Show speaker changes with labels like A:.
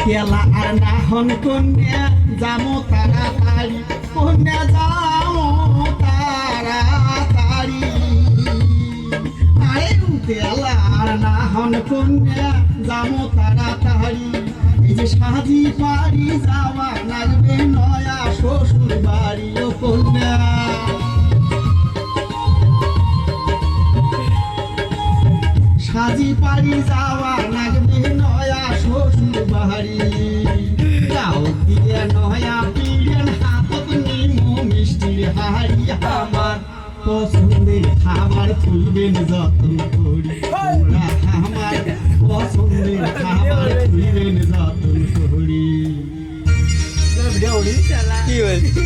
A: তেলা আর না হন কন্যা যামো তাড়াতাড়ি কন্যা যামো তাড়াতাড়ি আরে তেলা আর না হন কন্যা যামো তাড়াতাড়ি এই যে সাজি পারি যাওয়া লাগবে নয়া শ্বশুর বাড়ি ও কন্যা সাজি পারি যাওয়া লাগবে নয়া শ্বশুর বাড়ি যাও দিয়ে নয়া পিড়েন হাতত নিমো মিষ্টির হাড়ি আমার পছন্দের খাবার তুলবেন যতন করি তোমরা আমার পছন্দের খাবার তুলবেন যতন করি
B: কি বলছি